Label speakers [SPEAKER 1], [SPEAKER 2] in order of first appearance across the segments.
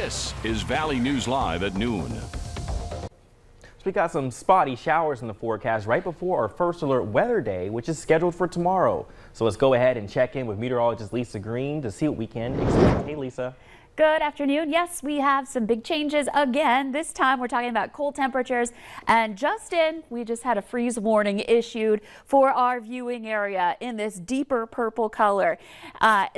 [SPEAKER 1] This is Valley News Live at noon.
[SPEAKER 2] We got some spotty showers in the forecast right before our first alert weather day, which is scheduled for tomorrow. So let's go ahead and check in with meteorologist Lisa Green to see what we can expect. Hey, Lisa.
[SPEAKER 3] Good afternoon. Yes, we have some big changes again. This time we're talking about cold temperatures, and we just had a freeze warning issued for our viewing area in this deeper purple color.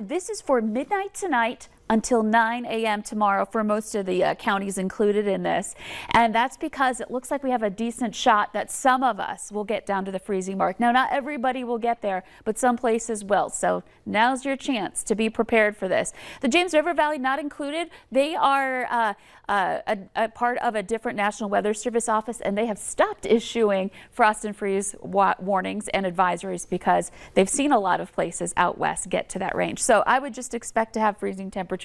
[SPEAKER 3] This is for midnight tonight until 9 a.m. tomorrow for most of the counties included in this. And that's because it looks like we have a decent shot that some of us will get down to the freezing mark. Now, not everybody will get there, but some places will. So now's your chance to be prepared for this. The James River Valley not included. They are a part of a different National Weather Service office, and they have stopped issuing frost and freeze warnings and advisories because they've seen a lot of places out west get to that range. So I would just expect to have freezing temperatures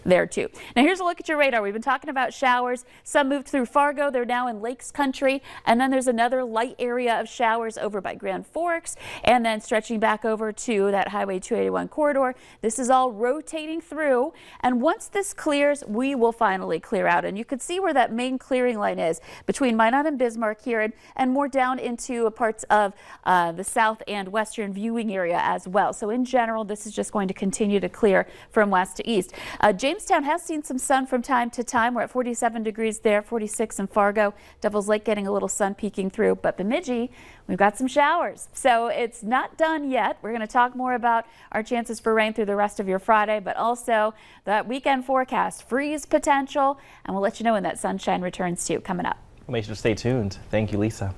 [SPEAKER 3] there too. Now here's a look at your radar. We've been talking about showers. Some moved through Fargo. They're now in Lakes Country. And then there's another light area of showers over by Grand Forks and then stretching back over to that Highway 281 corridor. This is all rotating through. And once this clears, we will finally clear out. And you can see where that main clearing line is between Minot and Bismarck here and more down into parts of the south and western viewing area as well. So in general, this is just going to continue to clear from west to east. Jamestown has seen some sun from time to time. We're at 47 degrees there, 46 in Fargo. Devil's Lake getting a little sun peeking through. But Bemidji, we've got some showers. So it's not done yet. We're going to talk more about our chances for rain through the rest of your Friday, but also that weekend forecast, freeze potential, and we'll let you know when that sunshine returns too coming up.
[SPEAKER 2] Make sure to stay tuned. Thank you, Lisa.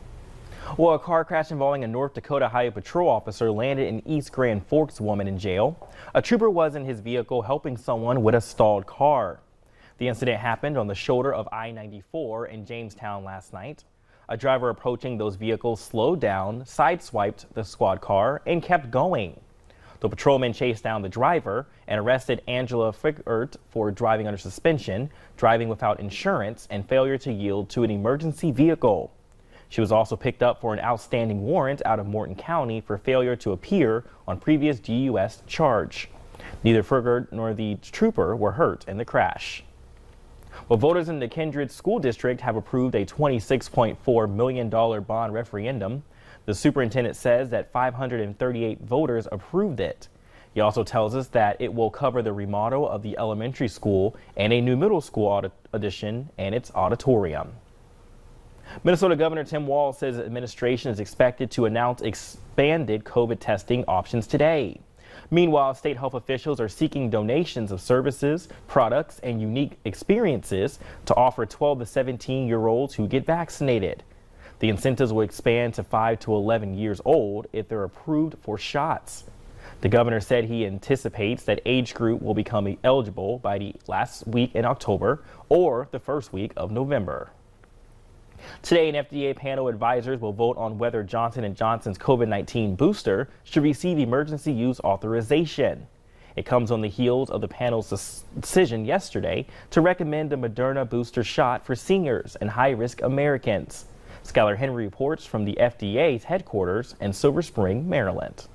[SPEAKER 2] Well, a car crash involving a North Dakota Highway Patrol officer landed an East Grand Forks woman in jail. A trooper was in his vehicle helping someone with a stalled car. The incident happened on the shoulder of I-94 in Jamestown last night. A driver approaching those vehicles slowed down, sideswiped the squad car, and kept going. The patrolman chased down the driver and arrested Angela Frickert for driving under suspension, driving without insurance, and failure to yield to an emergency vehicle. She was also picked up for an outstanding warrant out of Morton County for failure to appear on previous DUS charge. Neither Frickert nor the trooper were hurt in the crash. Well, voters in the Kindred School District have approved a $26.4 million bond referendum. The superintendent says that 538 voters approved it. He also tells us that it will cover the remodel of the elementary school and a new middle school addition and its auditorium. Minnesota Governor Tim Walz says the administration is expected to announce expanded COVID testing options today. Meanwhile, state health officials are seeking donations of services, products, and unique experiences to offer 12 to 17-year-olds who get vaccinated. The incentives will expand to 5 to 11 years old if they're approved for shots. The governor said he anticipates that age group will become eligible by the last week in October or the first week of November. Today, an FDA panel of advisors will vote on whether Johnson & Johnson's COVID-19 booster should receive emergency use authorization. It comes on the heels of the panel's decision yesterday to recommend the Moderna booster shot for seniors and high-risk Americans. Skylar Henry reports from the FDA's headquarters in Silver Spring, Maryland.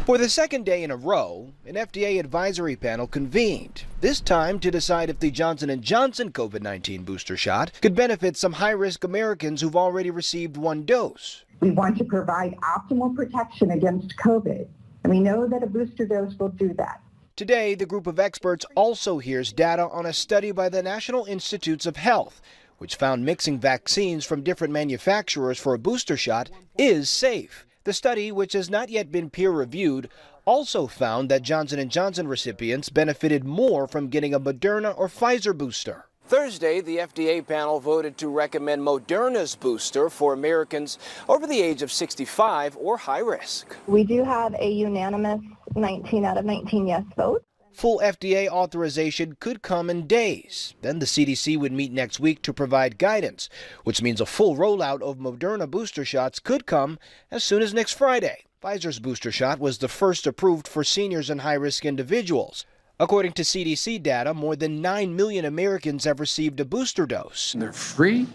[SPEAKER 4] For the second day in a row, an FDA advisory panel convened, this time to decide if the Johnson & Johnson COVID-19 booster shot could benefit some high-risk Americans who've already received one dose.
[SPEAKER 5] We want to provide optimal protection against COVID, and we know that a booster dose will do that.
[SPEAKER 4] Today, the group of experts also hears data on a study by the National Institutes of Health, which found mixing vaccines from different manufacturers for a booster shot is safe. The study, which has not yet been peer-reviewed, also found that Johnson & Johnson recipients benefited more from getting a Moderna or Pfizer booster. Thursday, the FDA panel voted to recommend Moderna's booster for Americans over the age of 65 or high risk.
[SPEAKER 5] We do have a unanimous 19 out of 19 yes vote.
[SPEAKER 4] Full FDA authorization could come in days. Then the CDC would meet next week to provide guidance, which means a full rollout of Moderna booster shots could come as soon as next Friday. Pfizer's booster shot was the first approved for seniors and high-risk individuals. According to CDC data, more than 9 million Americans have received a booster dose.
[SPEAKER 6] They're free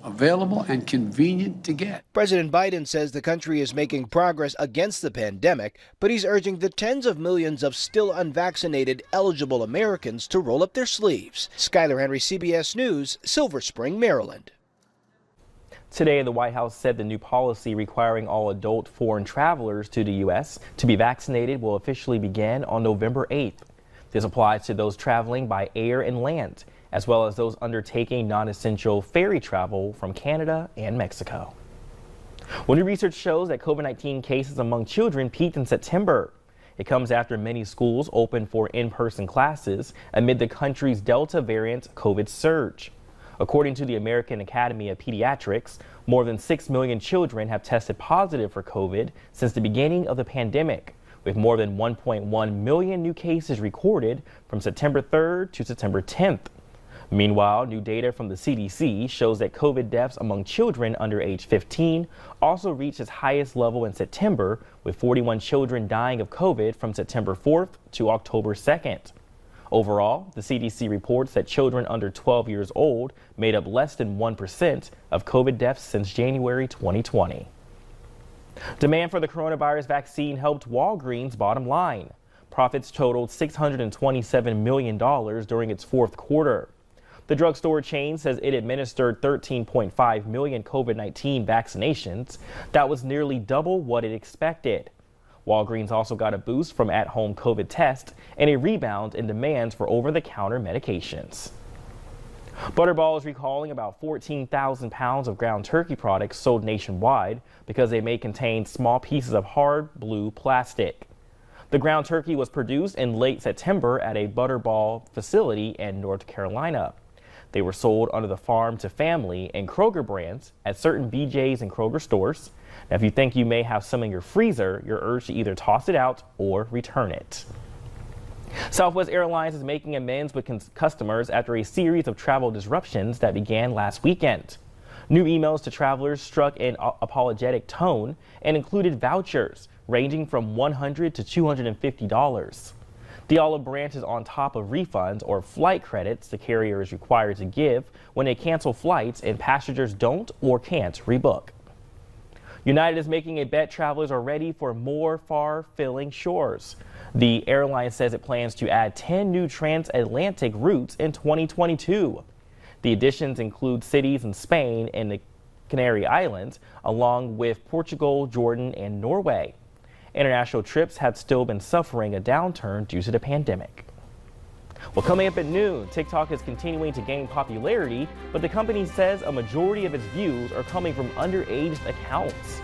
[SPEAKER 6] available and convenient to get.
[SPEAKER 4] President Biden says the country is making progress against the pandemic, but he's urging the tens of millions of still unvaccinated eligible Americans to roll up their sleeves. Skylar Henry, CBS News, Silver Spring, Maryland.
[SPEAKER 2] Today, the White House said the new policy requiring all adult foreign travelers to the U.S. to be vaccinated will officially begin on November 8th. This applies to those traveling by air and land, as well as those undertaking non-essential ferry travel from Canada and Mexico. Well, new research shows that COVID-19 cases among children peaked in September. It comes after many schools opened for in-person classes amid the country's Delta variant COVID surge. According to the American Academy of Pediatrics, more than 6 million children have tested positive for COVID since the beginning of the pandemic, with more than 1.1 million new cases recorded from September 3rd to September 10th. Meanwhile, new data from the CDC shows that COVID deaths among children under age 15 also reached its highest level in September, with 41 children dying of COVID from September 4th to October 2nd. Overall, the CDC reports that children under 12 years old made up less than 1% of COVID deaths since January 2020. Demand for the coronavirus vaccine helped Walgreens' bottom line. Profits totaled $627 million during its fourth quarter. The drugstore chain says it administered 13.5 million COVID-19 vaccinations. That was nearly double what it expected. Walgreens also got a boost from at-home COVID tests and a rebound in demand for over-the-counter medications. Butterball is recalling about 14,000 pounds of ground turkey products sold nationwide because they may contain small pieces of hard blue plastic. The ground turkey was produced in late September at a Butterball facility in North Carolina. They were sold under the Farm to Family and Kroger brands at certain BJ's and Kroger stores. Now, if you think you may have some in your freezer, you're urged to either toss it out or return it. Southwest Airlines is making amends with customers after a series of travel disruptions that began last weekend. New emails to travelers struck an apologetic tone and included vouchers ranging from $100 to $250. The olive branch is on top of refunds or flight credits the carrier is required to give when they cancel flights and passengers don't or can't rebook. United is making a bet travelers are ready for more far-filling shores. The airline says it plans to add 10 new transatlantic routes in 2022. The additions include cities in Spain and the Canary Islands, along with Portugal, Jordan, and Norway. International trips have still been suffering a downturn due to the pandemic. Well, coming up at noon, TikTok is continuing to gain popularity, but the company says a majority of its views are coming from underage accounts.